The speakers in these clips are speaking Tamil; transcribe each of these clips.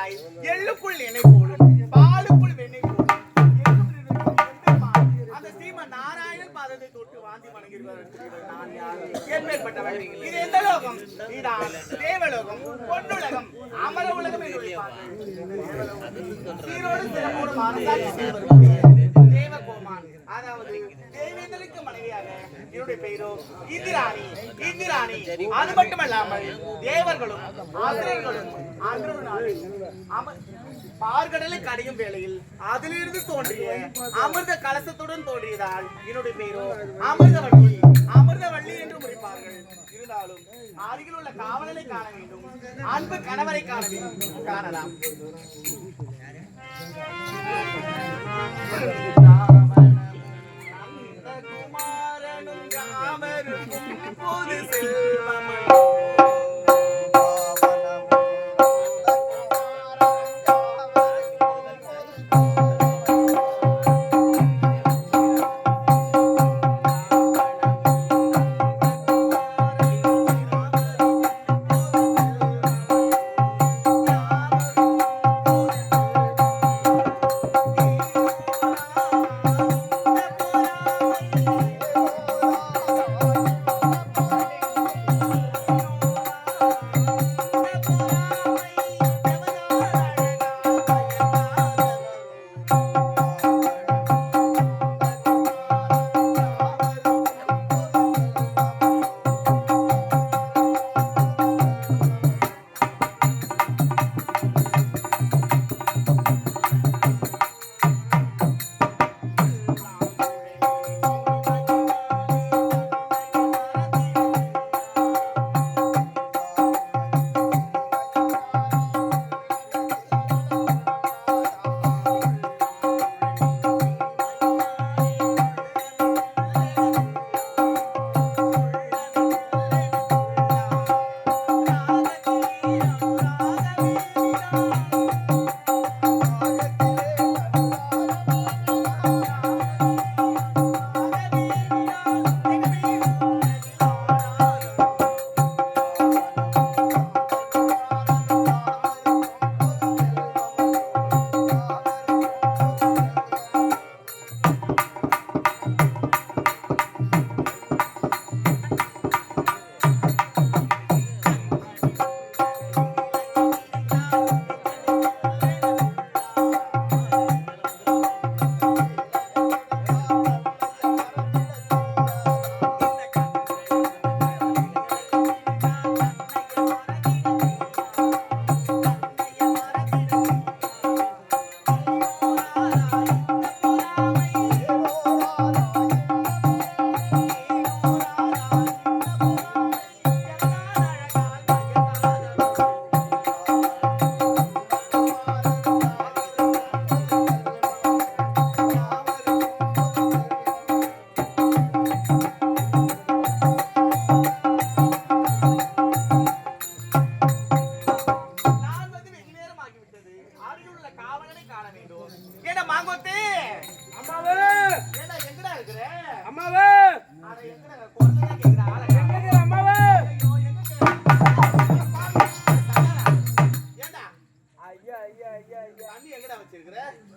தாய் எள்ளுக்குள் எண்ணெய் போலும் பாலுக்குள் வெண்ணெய் போலும் அந்த ஸ்ரீமன் நாராயணன் பாதத்தை தொட்டு வாந்தி வணங்கியிருக்கிறார். என் மேற்பட்டவள் இது எந்த லோகம்? இதான் தேவலோகம், பொன்னுலகம், அமர உலகம் என்று சீரோடு சிறப்போடு தேவகோமான், அதாவது தேவேந்திரனுக்கு மனைவியாக என்னுடைய பெயரோ இந்திராணி. இந்திராணி அது மட்டுமல்லாமல் தேவர்களும் அசுரர்களும் பார்கடலை கடையும் வேளையில் அதிலிருந்து தோன்றிய அமிர்த கலசத்துடன் தோன்றியதால் என்னுடைய பெயரோ அமிர்தவள்ளி. அமிர்தவள்ளி என்று முடிப்பார்கள். இருந்தாலும் அருகில் உள்ள காவலனை காண வேண்டும், அன்பு கணவரை காண வேண்டும். காணலாம். குமாரனும் ராமருக்கும் பொது செல்வமன்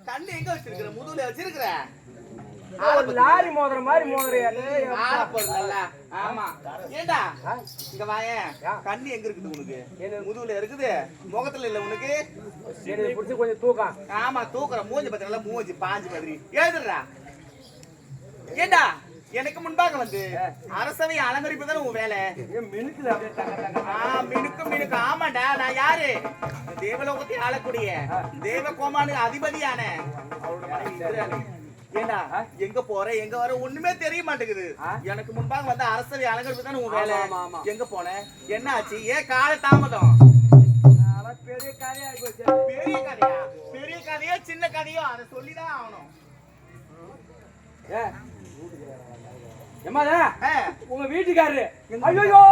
தண்ணி எங்க வச்சிருக்கிற? முதுகுல வச்சிருக்கிற? லாரி மோதிர மாதிரி மோதிரையா? ஆமா. ஏண்டா இங்க வாயேன். கண்ணி எங்க இருக்குது உனக்கு? முதுகுல இருக்குது, முகத்துல இல்ல உனக்கு. புடிச்சு கொஞ்சம் தூக்கம். ஆமா தூக்குற. மூஞ்சி பத்திரல, மூஞ்சி பாஞ்சு மாதிரி எழுதுறா. ஏண்டா எனக்கு முன்பாக வந்து அரசவை அலங்கரிப்பதான உன் வேலை. மினுக்குது மினுக்கு மினுக்கு. ஆமாண்டா, நான் யாரு? தேவலோகத்தை ஆளக்கூடிய தேவகோமானு அதிபதியான அவரோட மனைவி இந்திராணி. ஏண்டா எங்க போற எங்க வர ஒண்ணுமே தெரிய மாட்டேங்குது. எனக்கு முன்பாக வந்து அரசவை அலங்கரிப்பதான உன் வேலை. எங்க போன? என்ன ஆச்சு? ஏன் கால தாமதம்? பெரிய கதையா போச்சு. பெரிய கதையா? பெரிய கதையோ சின்ன கதையோ அதை சொல்லிதான் ஆகணும். உங்க வீட்டுக்காரரு ஐயோ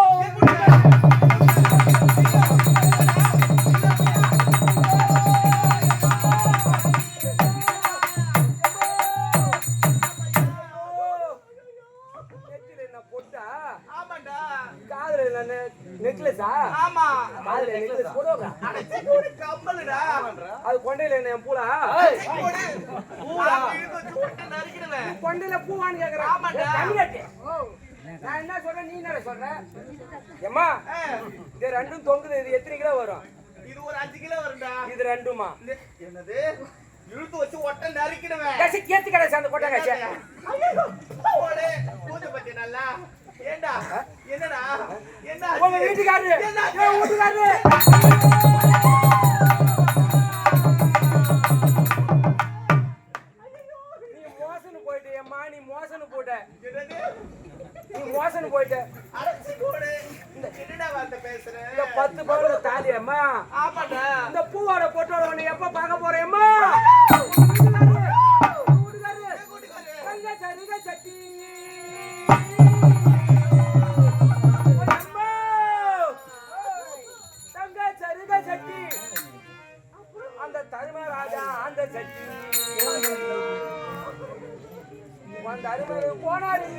காதல நெக்லஸா ஆமா காதுல நெக்லஸ் போடுவாங்க அடைச்சி போடு கம்மலுடா அது கொண்டையில என்ன என் பூலா போடு பூரா இழுத்து வச்சு ஒட்ட நறுக்கிடுவேன் கொண்டையில பூவான்னு கேக்குறேன் ஆமாடா. கம்மியாட்டி நான் என்ன சொல்றேன் நீ என்ன சொல்ற ஏம்மா இது ரெண்டும் தொங்குது இது எத்தனை கிலோ வரும் இது ஒரு 5 கிலோ வரும்டா இது ரெண்டுமா என்னது இழுத்து வச்சு ஒட்ட நறுக்கிடுவேன் கசி கேத்து கடை அந்த கொட்டை கசி போடு பூஜை பத்தி நல்லா ஏண்டா என்னடா என்ன உங்க வீட்டுக்காரரு என் வீட்டுக்காரரு நீ மோசன்னு போயிட்டு ஏம்மா நீ மோசன்னு போட்ட என்னது நீ மோசன்னு போயிட்ட அடைச்சி போடு என்னடா வார்த்தை பேசுற இந்த 10 பவுன் தாலி அம்மா ஆமாடா இந்த பூவோட பொட்டோட உன்னை எப்ப பார்க்க போறேம்மா தங்க சரிக சட்டி அம்மா! தங்க சரிக சட்டி அந்த தருமராஜா அந்த சட்டி அந்த அருமரு போனாடி